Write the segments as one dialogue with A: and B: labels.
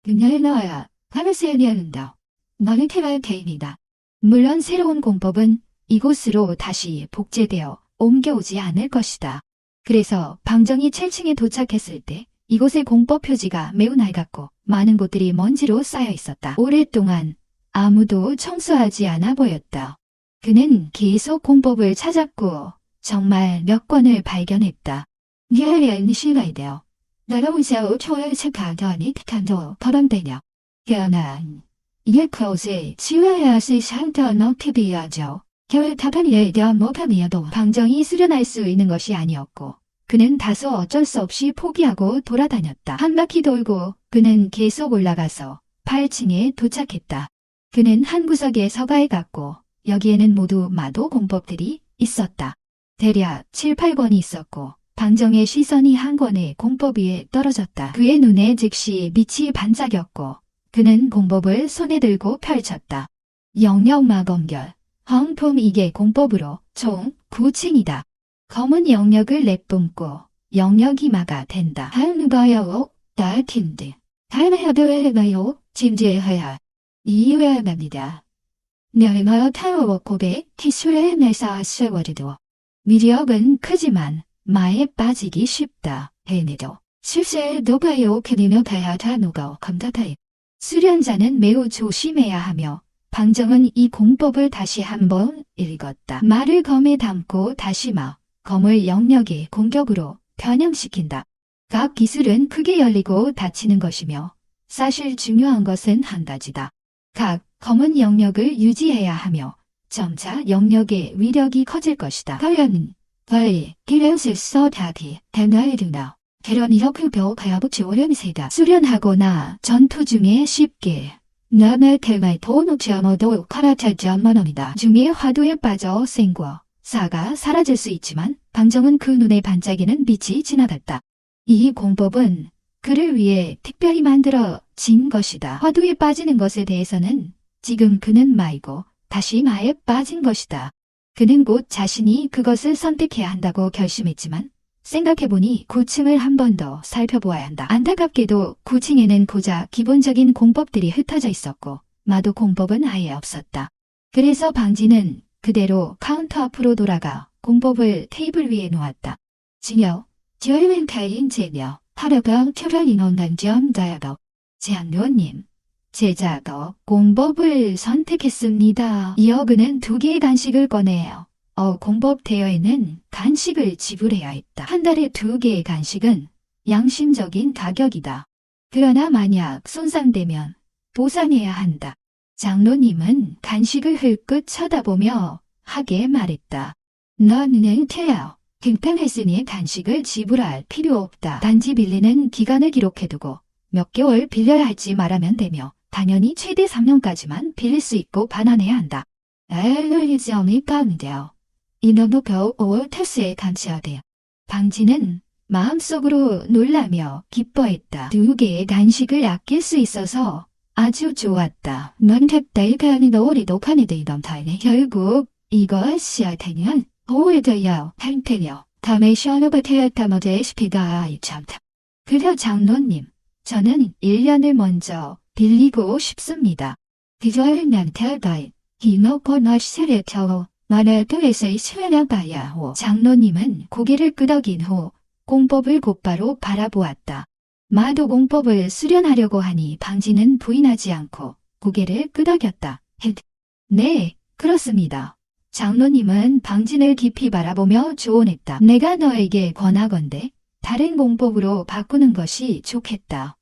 A: 그녀의 너야, 가르세니아는다. 너는 태어날 개인이다. 물론 새로운 공법은 이곳으로 다시 복제되어 옮겨오지 않을 것이다. 그래서 방정이 7층에 도착했을 때 이곳의 공법 표지가 매우 낡았고 많은 곳들이 먼지로 쌓여 있었다. 오랫동안 아무도 청소하지 않아 보였다. 그는 계속 공법을 찾았고 정말 몇 권을 발견했다. 니아리안 실가이데요. 나라운사오 초월 체크하더니 탄도 버런대냐. 겨난 이게 크로스에 치와야시 샹터 너티비아죠. 겨울 타판이에 대한 모함이어도 방정이 수련할 수 있는 것이 아니었고 그는 다소 어쩔 수 없이 포기하고 돌아다녔다. 한 바퀴 돌고 그는 계속 올라가서 8층에 도착했다. 그는 한 구석에 서가에 갔고 여기에는 모두 마도 공법들이 있었다. 대략 7, 8권이 있었고 방정의 시선이 한 권의 공법 위에 떨어졌다. 그의 눈에 즉시 빛이 반짝였고 그는 공법을 손에 들고 펼쳤다. 영역 마검결, 헝품 이게 공법으로 총 9층이다. 검은 영역을 내뿜고 영역이마가 된다. 하는거요, 나팀드. 할매하드웨가요, 짐지해야. 이유야갑니다. 녀마어 타워 고백, 티슈레 내사 쇠워리도. 미력은 크지만 마에 빠지기 쉽다. 해내도. 실세 노가요 캐니며 가야 다노가 검다타입. 수련자는 매우 조심해야 하며 방정은 이 공법을 다시 한번 읽었다. 말을 검에 담고 다시마, 검을 영역의 공격으로 변형시킨다. 각 기술은 크게 열리고 닫히는 것이며 사실 중요한 것은 한 가지다. 각 검은 영역을 유지해야 하며 점차 영역의 위력이 커질 것이다. 가연은 빨리 기레우스 써다기 대나이르나 게러니혁흡표 가야부치 오련세다. 수련하거나 전투 중에 쉽게 나의 대말 도노치아모도 카라타지안만원이다. 중에 화두에 빠져 생과 사가 사라질 수 있지만 방정은 그 눈에 반짝이는 빛이 지나갔다. 이 공법은 그를 위해 특별히 만들어진 것이다. 화두에 빠지는 것에 대해서는 지금 그는 마이고 다시 마에 빠진 것이다. 그는 곧 자신이 그것을 선택해야 한다고 결심했지만 생각해보니 9층을 한 번 더 살펴보아야 한다. 안타깝게도 9층에는 고작 기본적인 공법들이 흩어져 있었고 마도 공법은 아예 없었다. 그래서 방지는 그대로 카운터 앞으로 돌아가 공법을 테이블 위에 놓았다. 지녀, 지얼웬카인 제녀, 하려병 튜런인원단점 다야더. 제안료님, 제자가 공법을 선택했습니다. 이어 그는 2개의 간식을 꺼내요. 공법 대여에는 간식을 지불해야 했다. 한 달에 2개의 간식은 양심적인 가격이다. 그러나 만약 손상되면 보상해야 한다. 장로님은 간식을 흘끗 쳐다보며 하게 말했다. 너는 태야. 등판했으니 간식을 지불할 필요 없다. 단지 빌리는 기간을 기록해두고 몇 개월 빌려야 할지 말하면 되며 당연히 최대 3년까지만 빌릴 수 있고 반환해야 한다. 엘리점이 가운데요. 이놈도 겨우 5월 테스에 감시하대. 방지는 마음속으로 놀라며 기뻐했다. 2개의 간식을 아낄 수 있어서 아주 좋았다. 넌 탭다이가니 너오리도 카니데이던 타이네. 결국 이것이 할 테면 오해되어 할 테며 다음에 셔너가 테어타머드의 스피가 참다. 그려 장로님, 저는 1년을 먼저 빌리고 싶습니다. 그저를 난 테어다이 히노코 너시세레 겨우 마라도에서의 수련하바야호. 장로님은 고개를 끄덕인 후 공법을 곧바로 바라보았다. 마도 공법을 수련하려고 하니 방지는 부인하지 않고 고개를 끄덕였다. 네, 그렇습니다. 장로님은 방진을 깊이 바라보며 조언했다. 내가 너에게 권하건대 다른 공법으로 바꾸는 것이 좋겠다.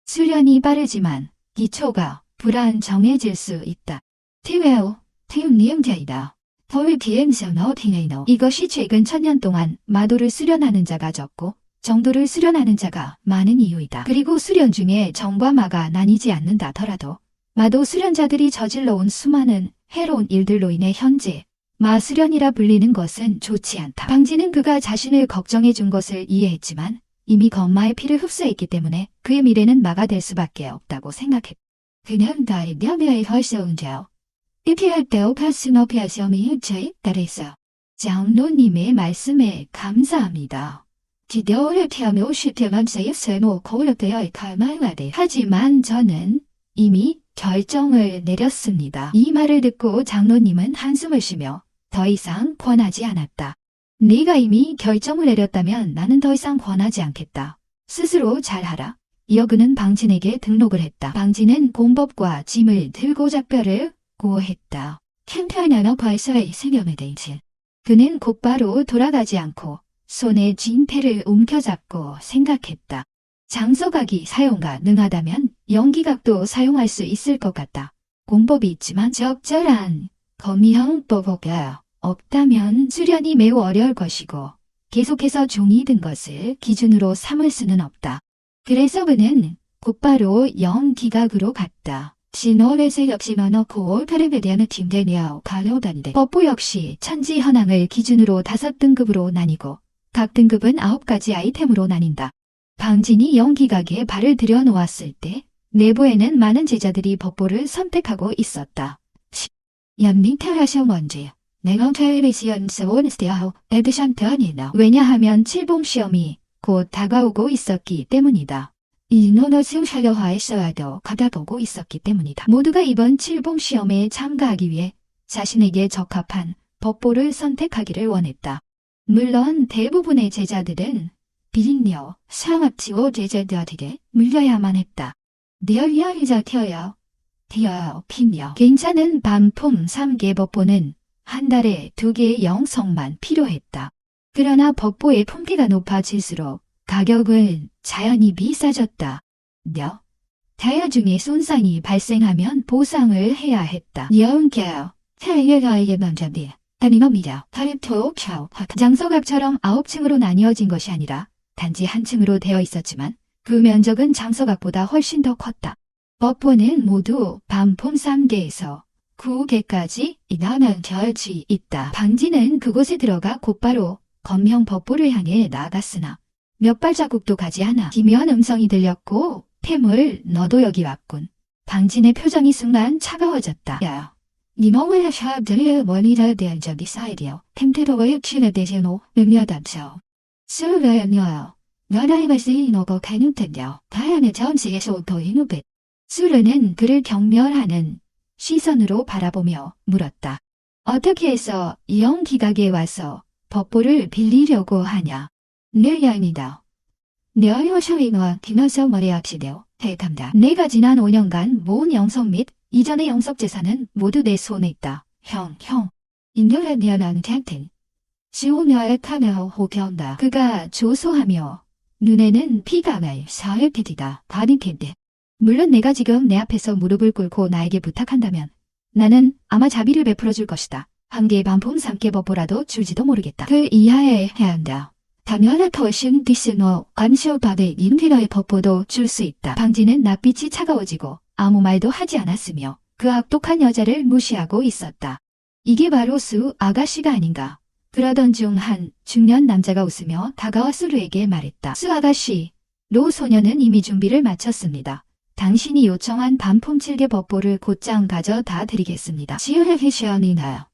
A: 수련이 빠르지만 기초가 불안정해질 수 있다. 티웨오, 티움니음자이다. 더울 기행성너 티네이너. 이것이 최근 1000년 동안 마도를 수련하는 자가 적고 정도를 수련하는 자가 많은 이유이다. 그리고 수련 중에 정과 마가 나뉘지 않는다더라도 마도 수련자들이 저질러온 수많은 해로운 일들로 인해 현재 마수련이라 불리는 것은 좋지 않다. 방지는 그가 자신을 걱정해 준 것을 이해했지만 이미 건마의 피를 흡수했기 때문에 그의 미래는 마가 될 수밖에 없다고 생각했다. 그냥 다이 녀미의 헐세운자요. 이피할 때오 파스노피아시험이 흑처에 따르서 장로님의 말씀에 감사합니다. 지도를 태우며 시태만 세입세모 고려되어 갈망하되 하지만 저는 이미 결정을 내렸습니다. 이 말을 듣고 장로님은 한숨을 쉬며 더 이상 권하지 않았다. 네가 이미 결정을 내렸다면 나는 더 이상 권하지 않겠다. 스스로 잘하라. 이어 그는 방진에게 등록을 했다. 방진은 공법과 짐을 들고 작별을 고했다. 캠페인하며 벌써의 생명에 대인지. 그는 곧바로 돌아가지 않고 손에 쥔 패를 움켜잡고 생각했다. 장서각이 사용가 능하다면 연기각도 사용할 수 있을 것 같다. 공법이 있지만 적절한 검형법가 없다면 수련이 매우 어려울 것이고 계속해서 종이 든 것을 기준으로 삼을 수는 없다. 그래서 그는 곧바로 연기각으로 갔다. 진월에서 역시 넣고 패름에 대한 팀되며 가려다는데 법보 역시 천지 현황을 기준으로 5등급으로 나뉘고 각 등급은 9가지 아이템으로 나뉜다. 방진이 연기각에 발을 들여놓았을 때 내부에는 많은 제자들이 법보를 선택하고 있었다. 연민태라셔 먼저 내가 텔레비전 스원스테아우 에드션트아니나 왜냐하면 칠봉시험이 곧 다가오고 있었기 때문이다. 인원을 하려 하였어야도 가다보고 있었기 때문이다. 모두가 이번 칠봉시험에 참가하기 위해 자신에게 적합한 법보를 선택하기를 원했다. 물론 대부분의 제자들은 비린녀, 상합지호 제자들에게 물려야만 했다. 내얼리아이자 태어요. 핀녀. 괜찮은 반품 3개 법보는 한 달에 2개의 영성만 필요했다. 그러나 법보의 품귀가 높아질수록 가격은 자연히 비싸졌다. 타이어 중에 손상이 발생하면 보상을 해야 했다. 여운께요. 타이어가의 먼저비. 아니겁니다. 장서각처럼 9층으로 나뉘어진 것이 아니라 단지 한 층으로 되어 있었지만 그 면적은 장서각보다 훨씬 더 컸다. 법보는 모두 반품 3개에서 9개까지 나면 결지 있다. 방진은 그곳에 들어가 곧바로 검형 법보를 향해 나아갔으나 몇 발자국도 가지 않아 기묘한 음성이 들렸고 템을 너도 여기 왔군. 방진의 표정이 순간 차가워졌다. 야, 니멍을 샤브들의 머리를 대한 적이 사이디요. 템테로의 키를 대신호 능력단죠. 수르려요. 나라의 발생이 너고 가능텐요. 다양한 전시에서 더 이누벳. 수르는 그를 경멸하는 시선으로 바라보며 물었다. 어떻게 해서 연기각에 와서 법보를 빌리려고 하냐? 내양이다. 내어셔이와 디너서 머리악시되어 해감다. 내가 지난 5년간 모은 영석 및 이전의 영석 재산은 모두 내 손에 있다. 형. 인결에 내어난 탱탱. 지오녀의 카메어 호견다. 그가 조소하며 눈에는 피가 날 사흘 테디다. 바리캔데. 물론 내가 지금 내 앞에서 무릎을 꿇고 나에게 부탁한다면 나는 아마 자비를 베풀어 줄 것이다. 한 개의 반품 3개 법보라도 줄지도 모르겠다. 그 이하에 해야 한다. 당연한 더신 디스노 감시오바의 인피러의 법보도 줄 수 있다. 방진은 낯빛이 차가워지고 아무 말도 하지 않았으며 그 악독한 여자를 무시하고 있었다. 이게 바로 수 아가씨가 아닌가. 그러던 중 한 중년 남자가 웃으며 다가와 수르에게 말했다. 수 아가씨, 로 소녀는 이미 준비를 마쳤습니다. 당신이 요청한 반품 7개 법보를 곧장 가져다 드리겠습니다. 지으를 해시언이나요.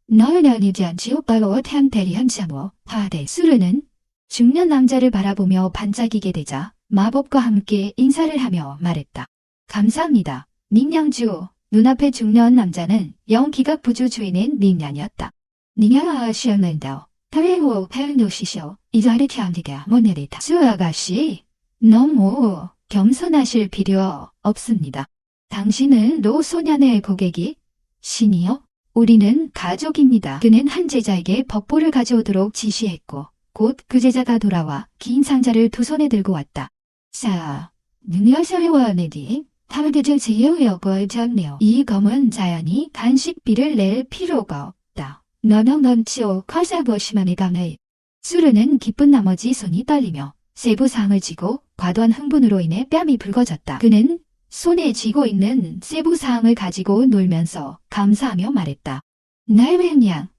A: 너는 아니지 않지 오빠로 태양대리한 자모 하대. 수르는 중년 남자를 바라보며 반짝이게 되자 마법과 함께 인사를 하며 말했다. 감사합니다. 닝냥주. 눈앞의 중년 남자는 영기각 부주 주인인 닝냥이었다. 닝냥아 시험낸다오. 타레호 페르노시쇼. 이 자리 태양디가 모네리다. 수 아가씨. 너무 겸손하실 필요 없습니다. 당신은 로 소년의 고객이 신이요? 우리는 가족입니다. 그는 한 제자에게 법보를 가져오도록 지시했고 곧 그 제자가 돌아와 긴 상자를 두 손에 들고 왔다. 자, 능여서와 내디 타르드즈 제여여걸 잡네요. 이 검은 자연히 간식비를 낼 필요가 없다. 너는 넘치오 커사버시만의 감을. 수르는 기쁜 나머지 손이 떨리며 세부사항을 쥐고 과도한 흥분으로 인해 뺨이 붉어졌다. 그는 손에 쥐고 있는 세부사항을 가지고 놀면서 감사하며 말했다. 날맹냥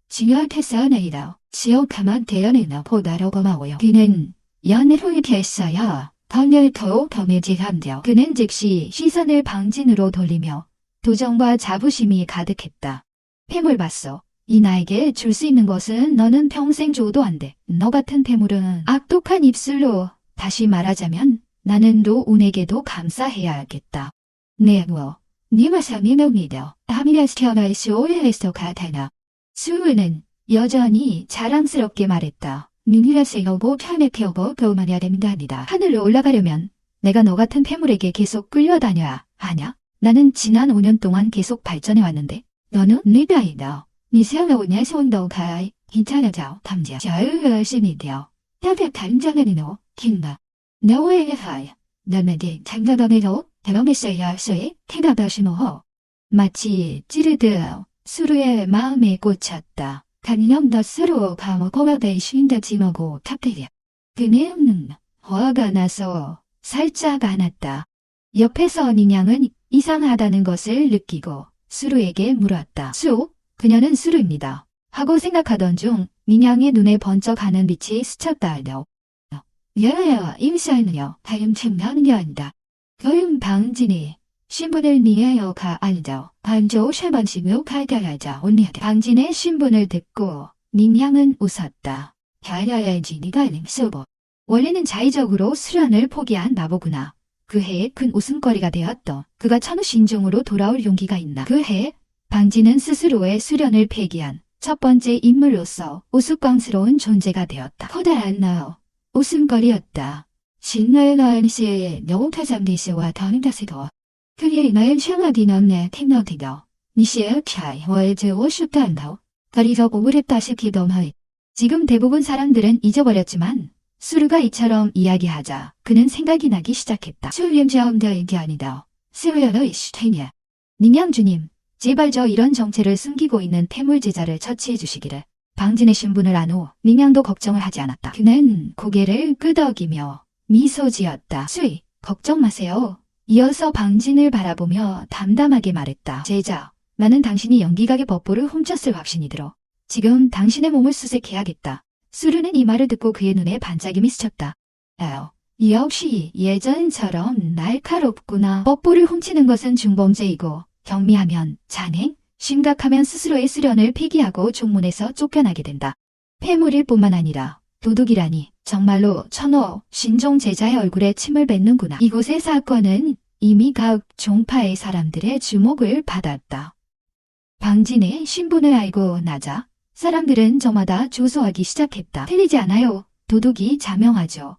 A: 지역했어내이라 지역가만 대연에나 보다로 고마워요. 그는 연애를 했어야 덜덜더 겸해지한데요. 그는 즉시 시선을 방진으로 돌리며 도정과 자부심이 가득했다. 팸을 봤어. 이 나에게 줄 수 있는 것은 너는 평생 줘도 안 돼. 너 같은 패물은 악독한 입술로 다시 말하자면 나는 노운에게도 감사해야겠다. 네, 뭐. 니마 상이명이다. 하미라스티어나이스 오해했어 가타나. 수은은 여전히 자랑스럽게 말했다. 니니라스 여보 편하게 여보 그만해야 됩니다 아니다. 하늘로 올라가려면 내가 너 같은 패물에게 계속 끌려다녀야 하냐? 나는 지난 5년 동안 계속 발전해왔는데 너는 리다이다. 니 세워오냐 손도 가이 괜찮아져 담자. 잘 열심히 되어. 답에 단장하니 너 긴다. 너의 하이. 너는 내 장가방에서 대범했어야 쇠 태가다시모호. 마치 찌르듯 수루의 마음에 꽂혔다. 간념 더 스로 감옥고가대 쉰다 지먹고 탑들이야. 그네는 화가 나서 살짝 안았다. 옆에서 닌양은 이상하다는 것을 느끼고 수루에게 물었다. 수, 그녀는 수루입니다. 하고 생각하던 중 닌양의 눈에 번쩍하는 빛이 스쳤다 알려. 야야 임시하느냐 다임층면이 아니다. 그럼 방진이 신분을 니에요가 알죠. 반조 샤반시묘 갈달하자 온리하다. 방진의 신분을 듣고 닌양은 웃었다. 야야야지 니가 림수보. 원래는 자의적으로 수련을 포기한 나보구나. 그 해에 큰 웃음거리가 되었던 그가 천우 신종으로 돌아올 용기가 있나. 그 해 방진은 스스로의 수련을 폐기한 첫 번째 인물로서 우스꽝스러운 존재가 되었다. 커다란 나어 웃음거리였다. 신나연시의 영웅타장리시와 더닝다시도 그리에 나연 샹아디넌네 팀너디더 니시의 차이 월즈 오슈단더 거리서 오그랬다시키던 허이. 지금 대부분 사람들은 잊어버렸지만 수루가 이처럼 이야기하자 그는 생각이 나기 시작했다. 수련자엄더이게 아니다. 스웨어의 시테냐. 닌양주님, 제발 저 이런 정체를 숨기고 있는 태물 제자를 처치해 주시기를. 방진의 신분을 안 후 닌양도 걱정을 하지 않았다. 그는 고개를 끄덕이며 미소 지었다. 수이, 걱정 마세요. 이어서 방진을 바라보며 담담하게 말했다. 제자, 나는 당신이 연기각의 법보를 훔쳤을 확신이 들어. 지금 당신의 몸을 수색해야겠다. 수르는 이 말을 듣고 그의 눈에 반짝임이 스쳤다. 역시 예전처럼 날카롭구나. 법보를 훔치는 것은 중범죄이고 경미하면 잔행, 심각하면 스스로의 수련을 폐기하고 종문에서 쫓겨나게 된다. 폐물일 뿐만 아니라 도둑이라니 정말로 천호 신종 제자의 얼굴에 침을 뱉는구나. 이곳의 사건은 이미 각 종파의 사람들의 주목을 받았다. 방진의 신분을 알고 나자 사람들은 저마다 조소하기 시작했다. 틀리지 않아요. 도둑이 자명하죠.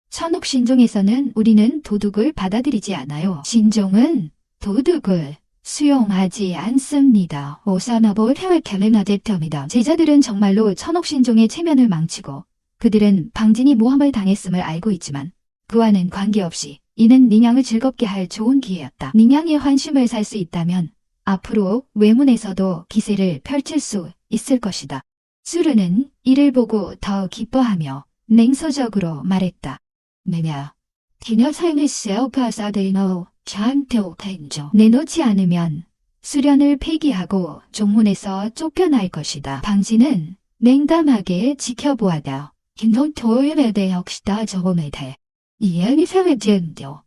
A: 천옥 신종에서는 우리는 도둑을 받아들이지 않아요. 신종은 도둑을 수용하지 않습니다. 오사나보 태월캘레나데터입니다. 제자들은 정말로 천옥 신종의 체면을 망치고 그들은 방진이 모함을 당했음을 알고 있지만 그와는 관계없이 이는 닌양을 즐겁게 할 좋은 기회였다. 닌양의 환심을 살 수 있다면 앞으로 외문에서도 기세를 펼칠 수 있을 것이다. 수르는 이를 보고 더 기뻐하며 냉소적으로 말했다. 내냐, 디너 삶의 세어가사데이너 저한테 오텐죠. 내놓지 않으면 수련을 폐기하고 종문에서 쫓겨날 것이다. 방진은 냉담하게 지켜보았다. 너 토요일에 대역시다 저번에 대. 이해니 세회지은요.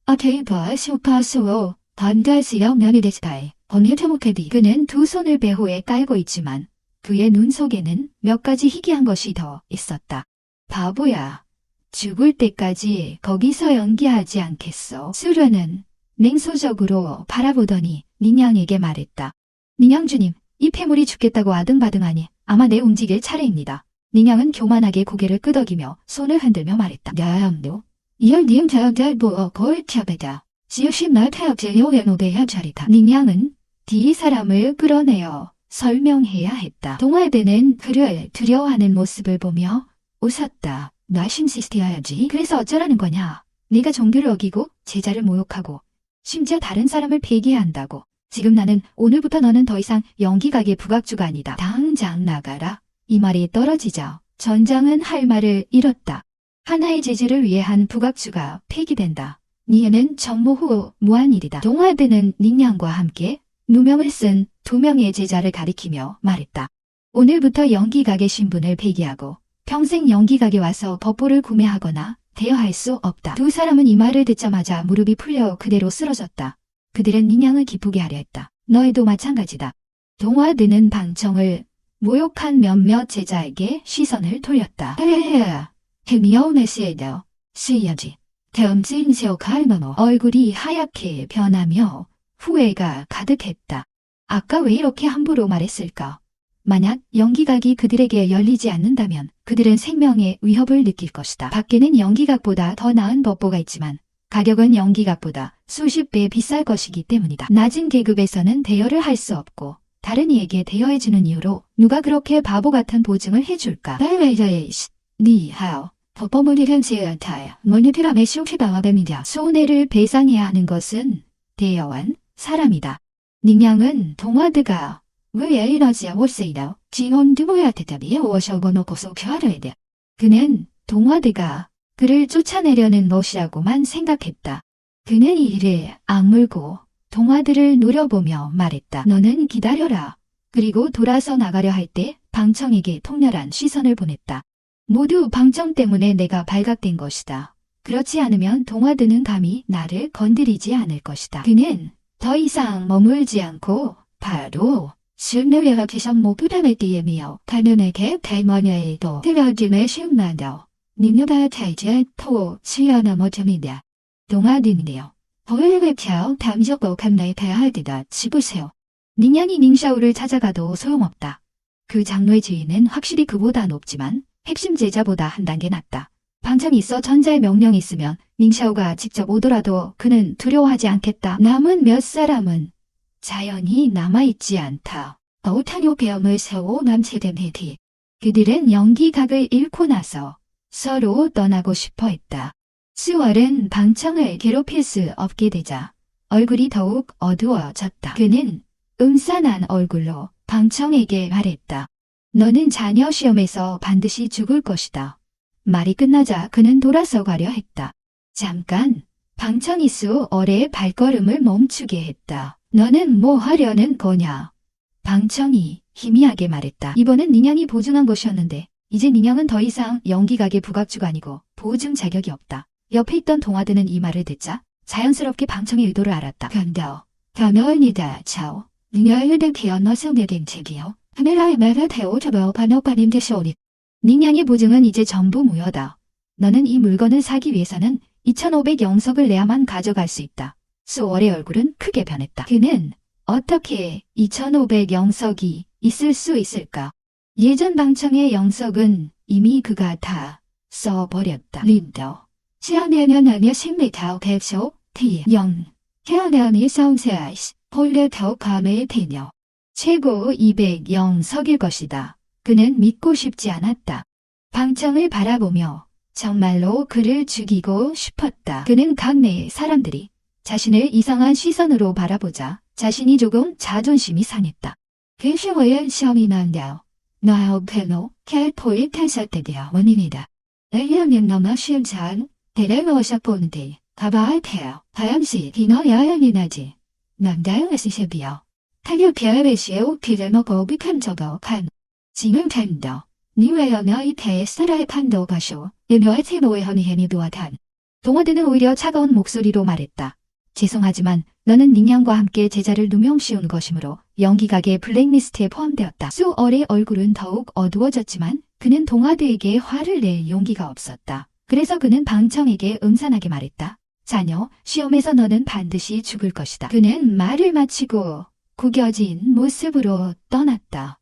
A: 아테이버 슈퍼스오 단가스여 면이 데스파이. 번일테모케디. 그는 두 손을 배호에 깔고 있지만 그의 눈 속에는 몇 가지 희귀한 것이 더 있었다. 바보야. 죽을 때까지 거기서 연기하지 않겠어. 수련은 냉소적으로 바라보더니 닌양에게 말했다. 닌양주님, 이 폐물이 죽겠다고 아등바등하니 아마 내 움직일 차례입니다. 닌양은 교만하게 고개를 끄덕이며 손을 흔들며 말했다. 야양도 이열 니응 자양자보 거울티아베다. 지우신 날 태학제요에노데야 자리다. 닌양은 뒤 사람을 끌어내어 설명해야 했다. 동화대는 그를 두려워하는 모습을 보며 웃었다. 나 신시스티어야지. 그래서 어쩌라는 거냐. 네가 종교를 어기고 제자를 모욕하고 심지어 다른 사람을 폐기해야 한다고. 지금 나는 오늘부터 너는 더 이상 연기각의 부각주가 아니다. 당장 나가라. 이 말이 떨어지자 전장은 할 말을 잃었다. 하나의 제자를 위해 한 부각주가 폐기된다. 니에는 전무 후 무한일이다. 동화대는 닌양과 함께 누명을 쓴 두 명의 제자를 가리키며 말했다. 오늘부터 연기각의 신분을 폐기하고 평생 연기각에 와서 법보를 구매하거나 대여할 수 없다. 두 사람은 이 말을 듣자마자 무릎이 풀려 그대로 쓰러졌다. 그들은 닌양을 기쁘게 하려 했다. 너희도 마찬가지다. 동화드는 방청을 모욕한 몇몇 제자에게 시선을 돌렸다. 헤헤헤. 헤미어메시에더. 시야지. 대엄진세오 칼머노. 얼굴이 하얗게 변하며 후회가 가득했다. 아까 왜 이렇게 함부로 말했을까? 만약 연기각이 그들에게 열리지 않는다면 그들은 생명의 위협을 느낄 것이다. 밖에는 연기각보다 더 나은 법보가 있지만 가격은 연기각보다 수십 배 비쌀 것이기 때문이다. 낮은 계급에서는 대여를 할 수 없고 다른 이에게 대여해주는 이유로 누가 그렇게 바보 같은 보증을 해줄까? 니하오. 법보물이란 제한타야. 모니피라메 쇼피바와뱀이다. 손해를 배상해야 하는 것은 대여한 사람이다. 닝양은 동화드가 왜 이러지 못세이다. 지원드보야 대답이 오셔보놓고서 켜하려야. 그는 동화드가 그를 쫓아내려는 것이라고만 생각했다. 그는 이를 악물고 동화들을 노려보며 말했다. 너는 기다려라. 그리고 돌아서 나가려 할 때 방청에게 통렬한 시선을 보냈다. 모두 방청 때문에 내가 발각된 것이다. 그렇지 않으면 동화드는 감히 나를 건드리지 않을 것이다. 그는 더 이상 머물지 않고 바로 실내외와 기성 모부담의 뒤에미어 가면에게 대머니에도 들어짐에 시음난다. 니누바 타이제 토 치아나 모점이다. 동화드인데요. 버일외켜 담적고 감나에 가야 할 때다. 집으세요. 닝양이 닝샤오를 찾아가도 소용없다. 그 장로의 지위는 확실히 그보다 높지만 핵심 제자보다 한 단계 낮다. 방청이 있어 전자의 명령이 있으면 닝샤오가 직접 오더라도 그는 두려워하지 않겠다. 남은 몇 사람은 자연히 남아있지 않다. 오타뇨 배엄을 세워 남체된 해티. 그들은 연기각을 잃고 나서 서로 떠나고 싶어 했다. 수월은 방청을 괴롭힐 수 없게 되자 얼굴이 더욱 어두워졌다. 그는 음산한 얼굴로 방청에게 말했다. 너는 자녀 시험에서 반드시 죽을 것이다. 말이 끝나자 그는 돌아서 가려 했다. 잠깐, 방청이 수월의 발걸음을 멈추게 했다. 너는 뭐 하려는 거냐? 방청이 희미하게 말했다. 이번엔 닝양이 보증한 것이었는데 이제 닝양은 더 이상 연기각의 부각주가 아니고 보증 자격이 없다. 옆에 있던 동화드는 이 말을 듣자 자연스럽게 방청의 의도를 알았다. 견뎌. 견뎌입니다. 차오. 닝양을 태어나서 내린 책이요. 카메라에 말을 태워줘봐 반어반임 대시오니. 닝양의 보증은 이제 전부 무효다. 너는 이 물건을 사기 위해서는 2500영석을 내야만 가져갈 수 있다. 수월의 얼굴은 크게 변했다. 그는 어떻게 2500영석이 있을 수 있을까? 예전 방청의 영석은 이미 그가 다 써버렸다. 린더. 시아내년하며 생리타오 객소 티영. 태어나니 사운세아이스. 홀레타오 감의 대녀. 최고 200영석일 것이다. 그는 믿고 싶지 않았다. 방청을 바라보며 정말로 그를 죽이고 싶었다. 그는 강내의 사람들이 자신을 이상한 시선으로 바라보자 자신이 조금 자존심이 상했다. 그 시호의 시험이 난다오. 나오 페노 캘포이 탈사태되어 원인이다. 엘리언님 너무 시험잘 대레모셔 보는데 가봐야 돼요. 다양시 디너 야연이 나지. 남다요 에시셰비어. 타격 별외시오 피르모고 비칸저거 칸. 지금 탄도. 니웨어너이 테스라의 판도 가쇼. 에너의 테노의 허니헤니 도와탄. 동화드는 오히려 차가운 목소리로 말했다. 죄송하지만 너는 닝양과 함께 제자를 누명 씌운 것이므로 연기각의 블랙리스트에 포함되었다. 수얼의 얼굴은 더욱 어두워졌지만 그는 동화드에게 화를 낼 용기가 없었다. 그래서 그는 방청에게 음산하게 말했다. 자녀, 시험에서 너는 반드시 죽을 것이다. 그는 말을 마치고 구겨진 모습으로 떠났다.